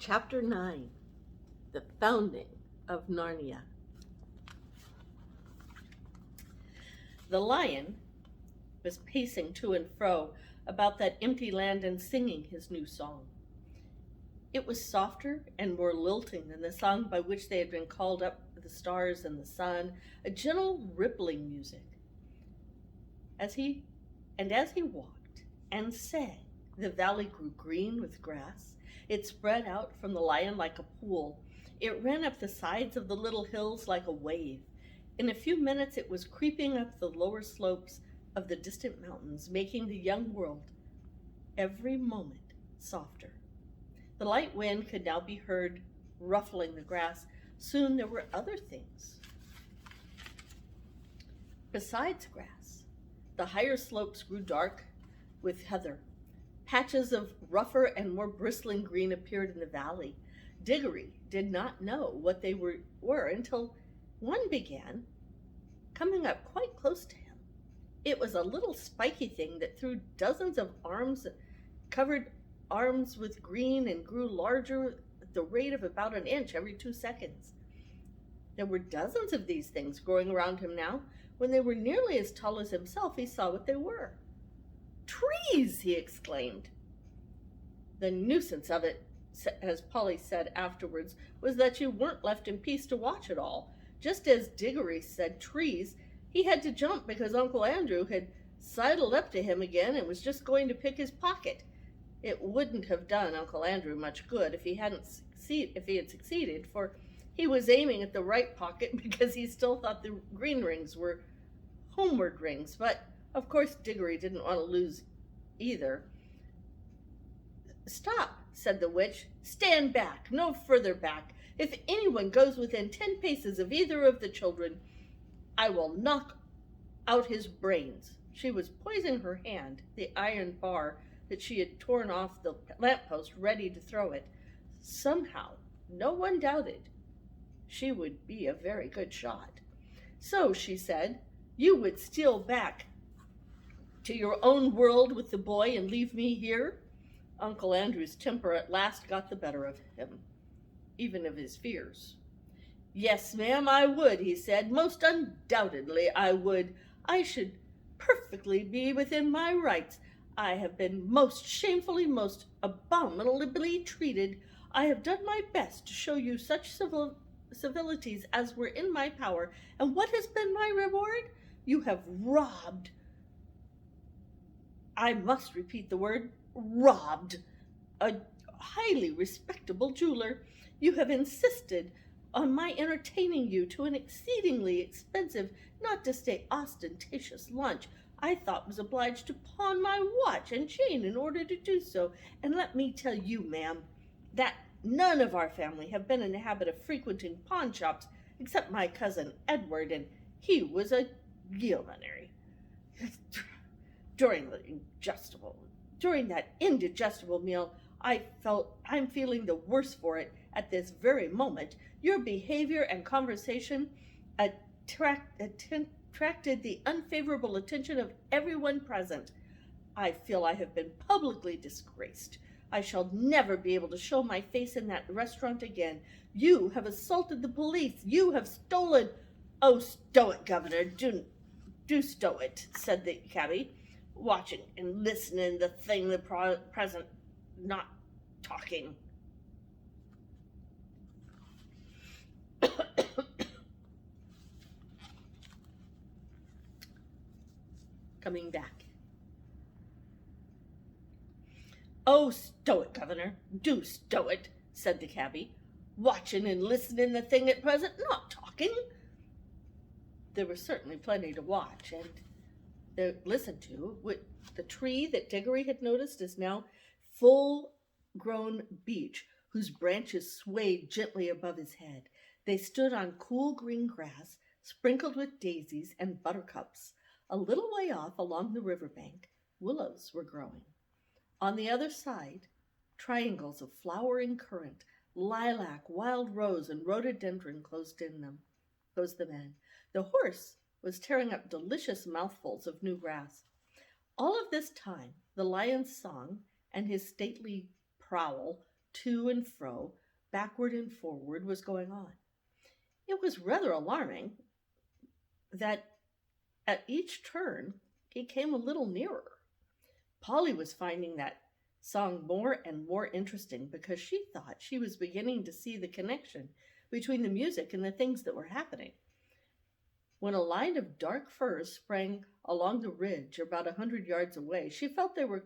Chapter 9, The Founding of Narnia. The lion was pacing to and fro about that empty land and singing his new song. It was softer and more lilting than the song by which they had been called up the stars and the sun, a gentle rippling music. As he walked and sang, the valley grew green with grass. It spread out from the lion like a pool. It ran up the sides of the little hills like a wave. In a few minutes it was creeping up the lower slopes of the distant mountains, making the young world every moment softer. The light wind could now be heard ruffling the grass. Soon there were other things besides grass. The higher slopes grew dark with heather. Patches of rougher and more bristling green appeared in the valley. Diggory did not know what they were until one began coming up quite close to him. It was a little spiky thing that threw dozens of covered arms with green and grew larger at the rate of about an inch every 2 seconds. There were dozens of these things growing around him now. When they were nearly as tall as himself, he saw what they were. "Trees!" he exclaimed. The nuisance of it, as Polly said afterwards, was that you weren't left in peace to watch it all. Just as Diggory said trees, he had to jump because Uncle Andrew had sidled up to him again and was just going to pick his pocket. It wouldn't have done Uncle Andrew much good if he had succeeded, for he was aiming at the right pocket because he still thought the green rings were homeward rings. But of course Diggory didn't want to lose either. "Stop," said the witch. "Stand back, no further back. If anyone goes within 10 paces of either of the children, I will knock out his brains." She was poising her hand, the iron bar that she had torn off the lamppost, ready to throw it. Somehow, no one doubted she would be a very good shot. "So," she said, "you would steal back to your own world with the boy and leave me here?" Uncle Andrew's temper at last got the better of him, even of his fears. "Yes, ma'am, I would," he said. "Most undoubtedly I would. I should perfectly be within my rights. I have been most shamefully, most abominably treated. I have done my best to show you such civilities as were in my power. And what has been my reward? You have robbed, I must repeat the word, robbed, a highly respectable jeweler. You have insisted on my entertaining you to an exceedingly expensive, not to say ostentatious lunch. I thought was obliged to pawn my watch and chain in order to do so. And let me tell you, ma'am, that none of our family have been in the habit of frequenting pawn shops except my cousin Edward, and he was a yeomanry. During that indigestible meal, I'm feeling the worse for it at this very moment. Your behavior and conversation attracted the unfavorable attention of everyone present. I feel I have been publicly disgraced. I shall never be able to show my face in that restaurant again. You have assaulted the police. You have stolen—" "Oh, stow it, Governor. Do stow it," said the cabby, watching and listening the thing the present not talking. Coming back. "Oh, stow it, Governor. Do stow it," said the cabby, watching and listening the thing at present not talking. There was certainly plenty to watch and listen to. The tree that Diggory had noticed is now full-grown beech, whose branches swayed gently above his head. They stood on cool green grass, sprinkled with daisies and buttercups. A little way off along the riverbank, willows were growing. On the other side, triangles of flowering currant, lilac, wild rose, and rhododendron closed them in. The horse was tearing up delicious mouthfuls of new grass. All of this time, the lion's song and his stately prowl to and fro, backward and forward, was going on. It was rather alarming that at each turn he came a little nearer. Polly was finding that song more and more interesting because she thought she was beginning to see the connection between the music and the things that were happening. When a line of dark firs sprang along the ridge about 100 yards away, she felt they were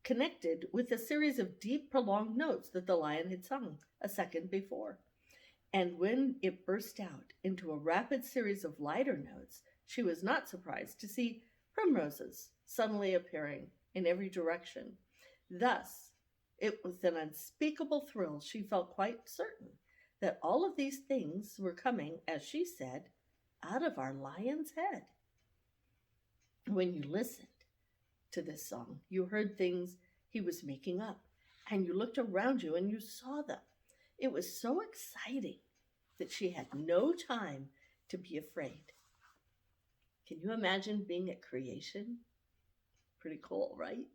connected with a series of deep, prolonged notes that the lion had sung a second before. And when it burst out into a rapid series of lighter notes, she was not surprised to see primroses suddenly appearing in every direction. Thus, it was an unspeakable thrill. She felt quite certain that all of these things were coming, as she said, out of our lion's head. When you listened to this song, you heard things he was making up, and you looked around you and you saw them. It was so exciting that she had no time to be afraid. Can you imagine being at creation? Pretty cool, right?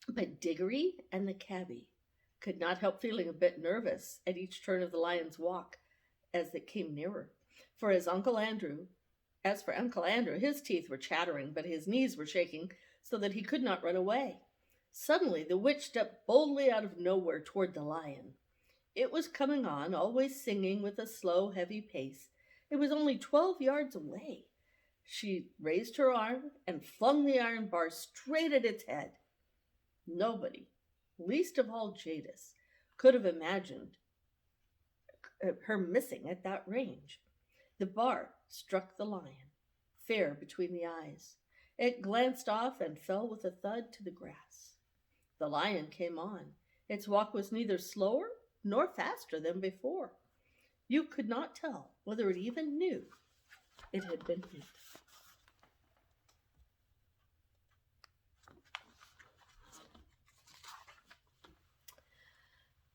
But Diggory and the cabbie could not help feeling a bit nervous at each turn of the lion's walk as it came nearer. For for Uncle Andrew, his teeth were chattering, but his knees were shaking so that he could not run away. Suddenly, the witch stepped boldly out of nowhere toward the lion. It was coming on, always singing with a slow, heavy pace. It was only 12 yards away. She raised her arm and flung the iron bar straight at its head. Nobody, least of all Jadis, could have imagined her missing at that range. The bar struck the lion, fair between the eyes. It glanced off and fell with a thud to the grass. The lion came on. Its walk was neither slower nor faster than before. You could not tell whether it even knew it had been hit.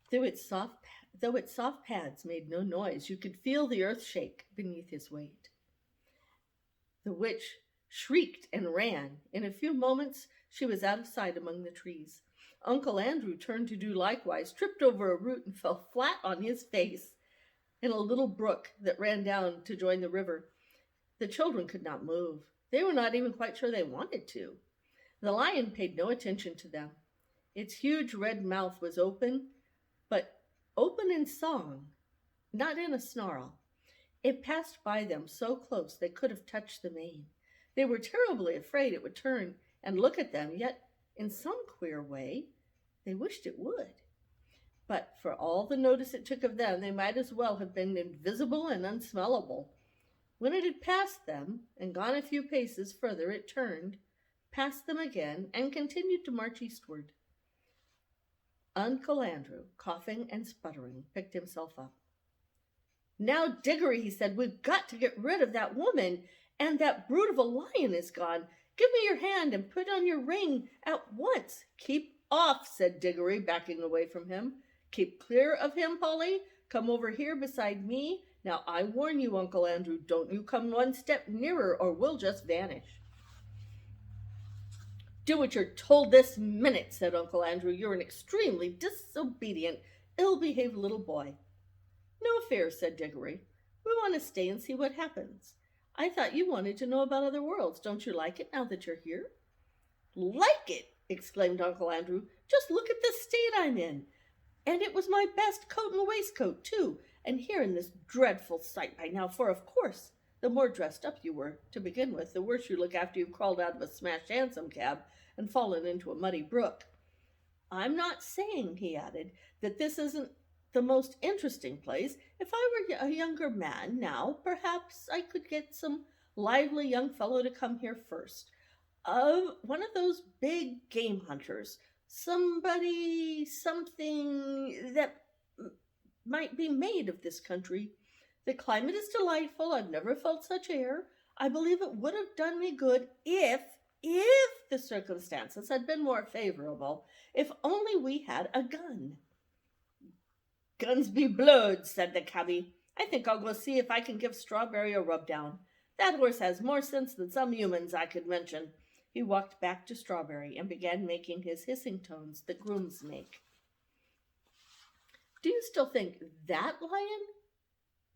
Though its soft pads made no noise, you could feel the earth shake beneath his weight. The witch shrieked and ran. In a few moments, she was out of sight among the trees. Uncle Andrew turned to do likewise, tripped over a root, and fell flat on his face in a little brook that ran down to join the river. The children could not move. They were not even quite sure they wanted to. The lion paid no attention to them. Its huge red mouth was open, but open in song, not in a snarl. It passed by them so close they could have touched the mane. They were terribly afraid it would turn and look at them, yet in some queer way, they wished it would. But for all the notice it took of them, they might as well have been invisible and unsmellable. When it had passed them and gone a few paces further, it turned, passed them again, and continued to march eastward. Uncle Andrew, coughing and sputtering, picked himself up. "Now, Diggory," he said, "we've got to get rid of that woman, and that brute of a lion is gone. Give me your hand and put on your ring at once." "Keep off," said Diggory, backing away from him. "Keep clear of him, Polly. Come over here beside me. Now, I warn you, Uncle Andrew, don't you come one step nearer or we'll just vanish." "Do what you're told this minute," said Uncle Andrew. "You're an extremely disobedient, ill-behaved little boy." "No fear," said Diggory. "We want to stay and see what happens. I thought you wanted to know about other worlds. Don't you like it now that you're here?" "Like it!" exclaimed Uncle Andrew. "Just look at the state I'm in. And it was my best coat and waistcoat, too. And here in this dreadful sight by now, for, of course, the more dressed up you were to begin with, the worse you look after you've crawled out of a smashed hansom cab and fallen into a muddy brook. I'm not saying," he added, "that this isn't the most interesting place. If I were a younger man now, perhaps I could get some lively young fellow to come here first. One of those big game hunters, somebody, something that might be made of this country. The climate is delightful. I've never felt such air. I believe it would have done me good if the circumstances had been more favorable. If only we had a gun." "Guns be blowed," said the cabby. "I think I'll go see if I can give Strawberry a rub down. That horse has more sense than some humans I could mention." He walked back to Strawberry and began making his hissing tones that grooms make. Do you still think that lion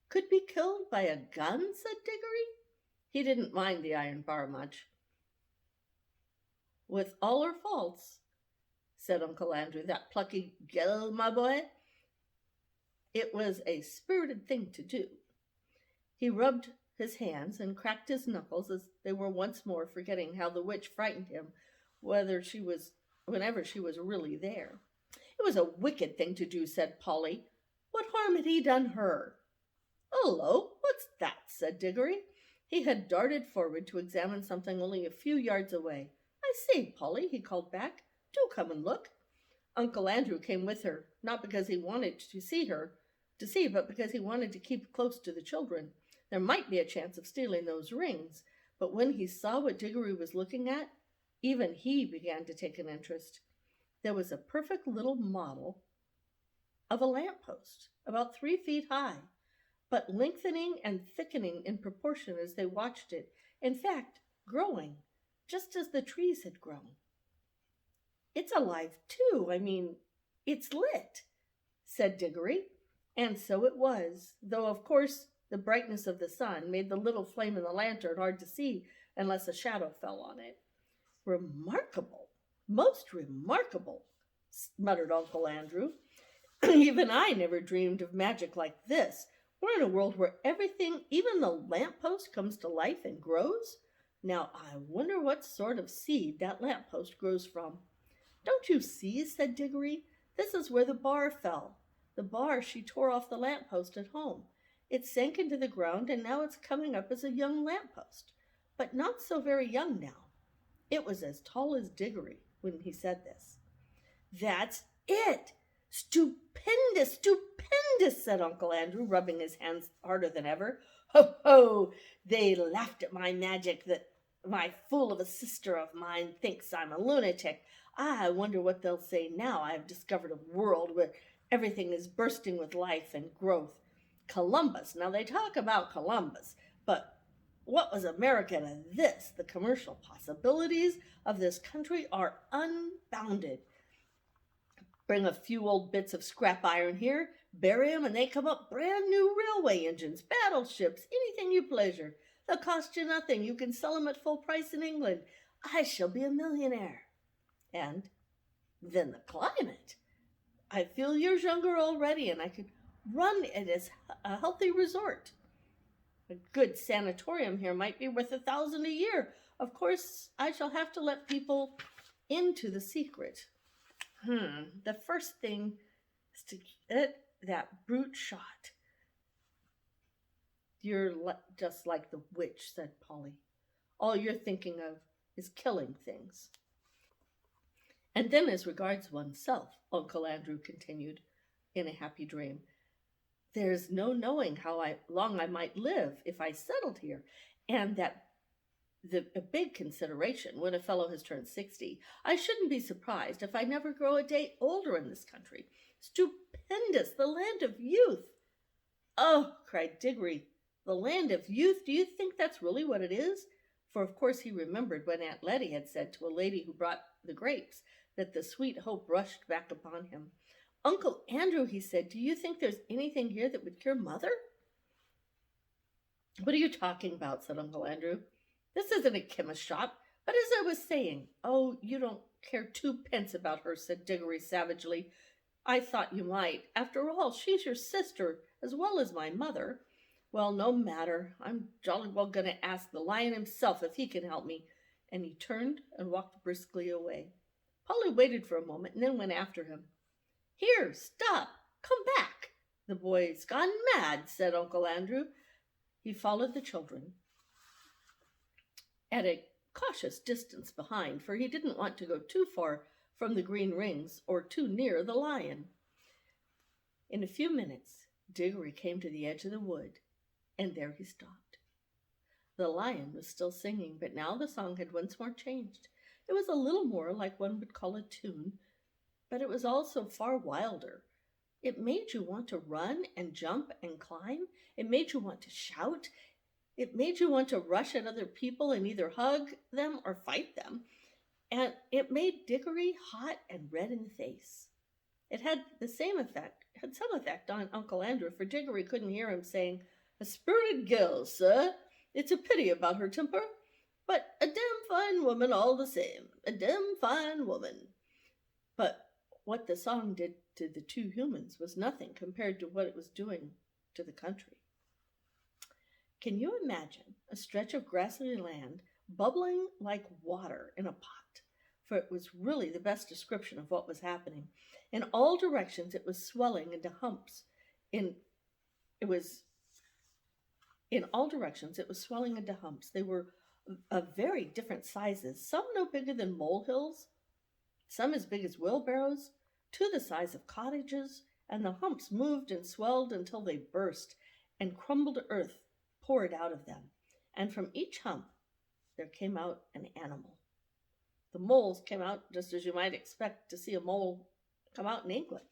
could be killed by a gun? Said Diggory. He didn't mind the iron bar much. With all her faults, said Uncle Andrew, that plucky girl, my boy, it was a spirited thing to do. He rubbed his hands and cracked his knuckles as they were once more forgetting how the witch frightened him whenever she was really there. It was a wicked thing to do, said Polly. What harm had he done her? Hullo, what's that? Said Diggory. He had darted forward to examine something only a few yards away. I say, Polly, he called back, do come and look. Uncle Andrew came with her, not because he wanted to see, but because he wanted to keep close to the children. There might be a chance of stealing those rings, but when he saw what Diggory was looking at, even he began to take an interest. There was a perfect little model of a lamppost, about 3 feet high, but lengthening and thickening in proportion as they watched it, in fact, growing, just as the trees had grown. It's alive, too. It's lit, said Diggory. And so it was, though, of course, the brightness of the sun made the little flame in the lantern hard to see unless a shadow fell on it. Remarkable, most remarkable, muttered Uncle Andrew. Even I never dreamed of magic like this. We're in a world where everything, even the lamppost, comes to life and grows. Now, I wonder what sort of seed that lamppost grows from. Don't you see, said Diggory, this is where the bar fell. The bar she tore off the lamppost at home. It sank into the ground, and now it's coming up as a young lamppost, but not so very young now. It was as tall as Diggory when he said this. That's it! Stupendous, stupendous, said Uncle Andrew, rubbing his hands harder than ever. Ho, ho! They laughed at my magic that my fool of a sister of mine thinks I'm a lunatic. I wonder what they'll say now I have discovered a world where everything is bursting with life and growth. Columbus, now they talk about Columbus, but what was America to this? The commercial possibilities of this country are unbounded. Bring a few old bits of scrap iron here, bury 'em, and they come up brand new railway engines, battleships, anything you pleasure. They'll cost you nothing. You can sell 'em at full price in England. I shall be a millionaire. And then the climate. I feel years younger already, and I could run it as a healthy resort. A good sanatorium here might be worth $1,000 a year. Of course, I shall have to let people into the secret. The first thing is to get that brute shot. You're just like the witch, said Polly. All you're thinking of is killing things. And then as regards oneself, Uncle Andrew continued in a happy dream, there's no knowing how long I might live if I settled here, and that a big consideration when a fellow has turned 60. I shouldn't be surprised if I never grow a day older in this country. Stupendous, the land of youth. Oh, cried Diggory, the land of youth, do you think that's really what it is? For of course he remembered when Aunt Letty had said to a lady who brought the grapes that the sweet hope rushed back upon him. Uncle Andrew, he said, do you think there's anything here that would cure Mother? What are you talking about, said Uncle Andrew. This isn't a chemist shop, but as I was saying, oh, you don't care 2 pence about her, said Diggory savagely. I thought you might. After all, she's your sister as well as my mother. Well, no matter. I'm jolly well going to ask the lion himself if he can help me. And he turned and walked briskly away. Polly waited for a moment and then went after him. Here, stop, come back. The boy's gone mad, said Uncle Andrew. He followed the children at a cautious distance behind, for he didn't want to go too far from the green rings or too near the lion. In a few minutes, Diggory came to the edge of the wood, and there he stopped. The lion was still singing, but now the song had once more changed. It was a little more like one would call a tune, but it was also far wilder. It made you want to run and jump and climb. It made you want to shout. It made you want to rush at other people and either hug them or fight them. And it made Diggory hot and red in the face. It had some effect on Uncle Andrew, for Diggory couldn't hear him saying, "A spirited girl, sir. It's a pity about her temper, but a damn fine woman all the same. A damn fine woman." But what the song did to the two humans was nothing compared to what it was doing to the country. Can you imagine a stretch of grassy land bubbling like water in a pot? For it was really the best description of what was happening. In all directions it was swelling into humps. It was in all directions it was swelling into humps. They were of very different sizes, some no bigger than molehills, some as big as wheelbarrows, to the size of cottages, and the humps moved and swelled until they burst, and crumbled earth poured out of them. And from each hump there came out an animal. The moles came out just as you might expect to see a mole come out in England.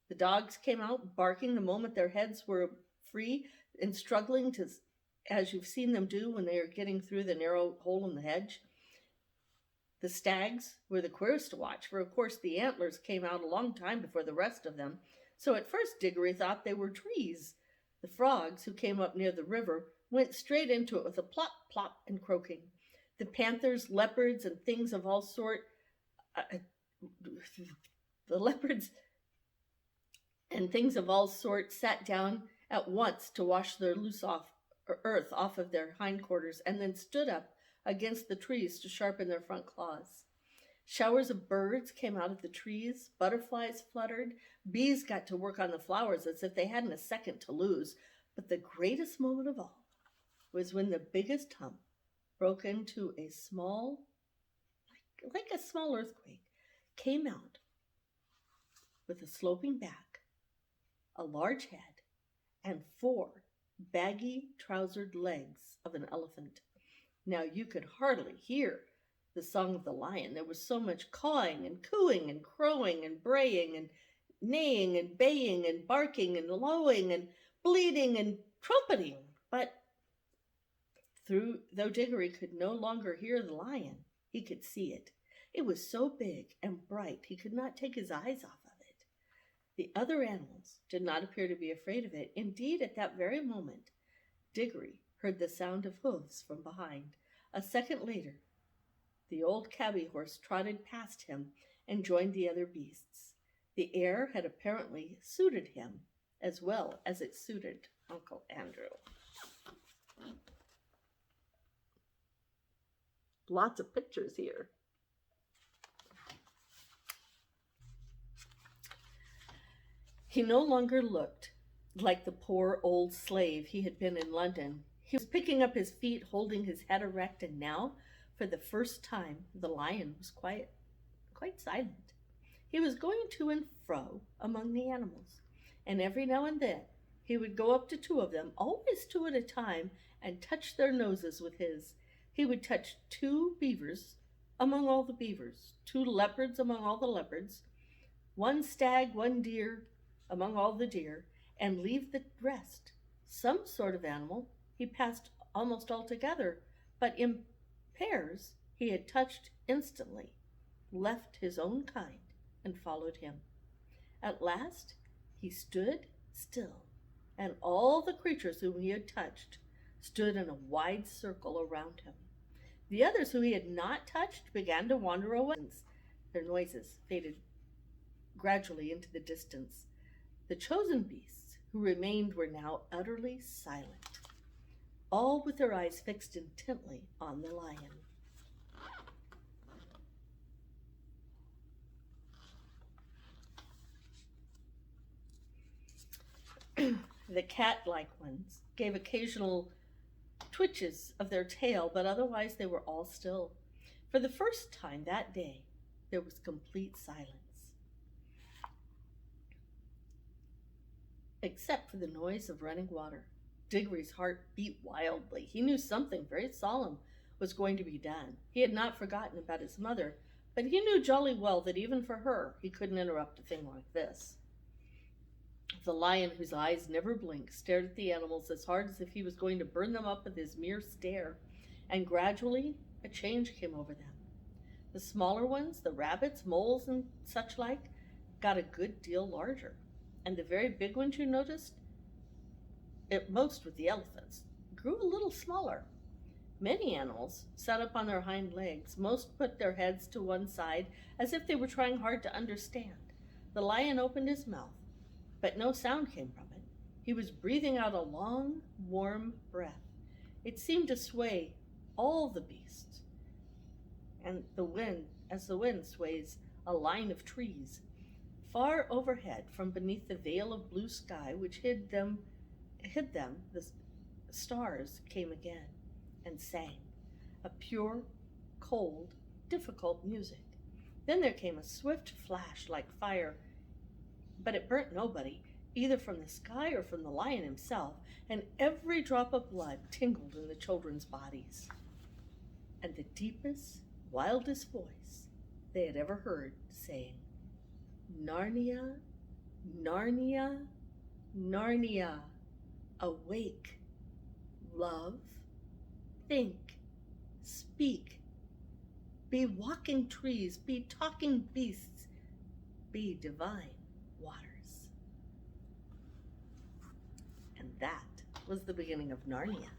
The dogs came out barking the moment their heads were free and struggling to, as you've seen them do when they are getting through the narrow hole in the hedge. The stags were the queerest to watch, for of course the antlers came out a long time before the rest of them, so at first Diggory thought they were trees. The frogs, who came up near the river, went straight into it with a plop, plop, and croaking. The panthers, leopards, and things of all sorts sat down at once to wash their loose earth off of their hindquarters, and then stood up against the trees to sharpen their front claws. Showers of birds came out of the trees, butterflies fluttered, bees got to work on the flowers as if they hadn't a second to lose. But the greatest moment of all was when the biggest hump broke into a small, like a small earthquake, came out with a sloping back, a large head, and 4 baggy trousered legs of an elephant. Now you could hardly hear the song of the lion. There was so much cawing and cooing and crowing and braying and neighing and baying and barking and lowing and bleating and trumpeting. But though Diggory could no longer hear the lion, he could see it. It was so big and bright he could not take his eyes off of it. The other animals did not appear to be afraid of it. Indeed, at that very moment, Diggory heard the sound of hooves from behind. A second later, the old cabbie horse trotted past him and joined the other beasts. The air had apparently suited him as well as it suited Uncle Andrew. Lots of pictures here. He no longer looked like the poor old slave he had been in London. He was picking up his feet, holding his head erect, and now, for the first time, the lion was quite silent. He was going to and fro among the animals, and every now and then he would go up to 2 of them, always 2 at a time, and touch their noses with his. He would touch 2 beavers among all the beavers, 2 leopards among all the leopards, 1 stag, 1 deer among all the deer, and leave the rest. Some sort of animal he passed almost altogether, but in pairs he had touched instantly, left his own kind, and followed him. At last he stood still, and all the creatures whom he had touched stood in a wide circle around him. The others whom he had not touched began to wander away. Their noises faded gradually into the distance. The chosen beasts who remained were now utterly silent, all with their eyes fixed intently on the lion. The cat-like ones gave occasional twitches of their tail, but otherwise they were all still. For the first time that day, there was complete silence, except for the noise of running water. Diggory's heart beat wildly. He knew something very solemn was going to be done. He had not forgotten about his mother, but he knew jolly well that even for her, he couldn't interrupt a thing like this. The lion, whose eyes never blinked, stared at the animals as hard as if he was going to burn them up with his mere stare, and gradually a change came over them. The smaller ones, the rabbits, moles, and such like, got a good deal larger, and the very big ones you noticed, most with the elephants, grew a little smaller. Many animals sat up on their hind legs. Most put their heads to one side as if they were trying hard to understand. The lion opened his mouth, but no sound came from it. He was breathing out a long, warm breath. It seemed to sway all the beasts, and as the wind sways a line of trees. Far overhead, from beneath the veil of blue sky which hid them, the stars came again and sang a pure, cold, difficult music. Then there came a swift flash like fire, but it burnt nobody, either from the sky or from the lion himself, and every drop of blood tingled in the children's bodies. And the deepest, wildest voice they had ever heard saying, "Narnia, Narnia, Narnia, awake, love, think, speak, be walking trees, be talking beasts, be divine waters." And that was the beginning of Narnia.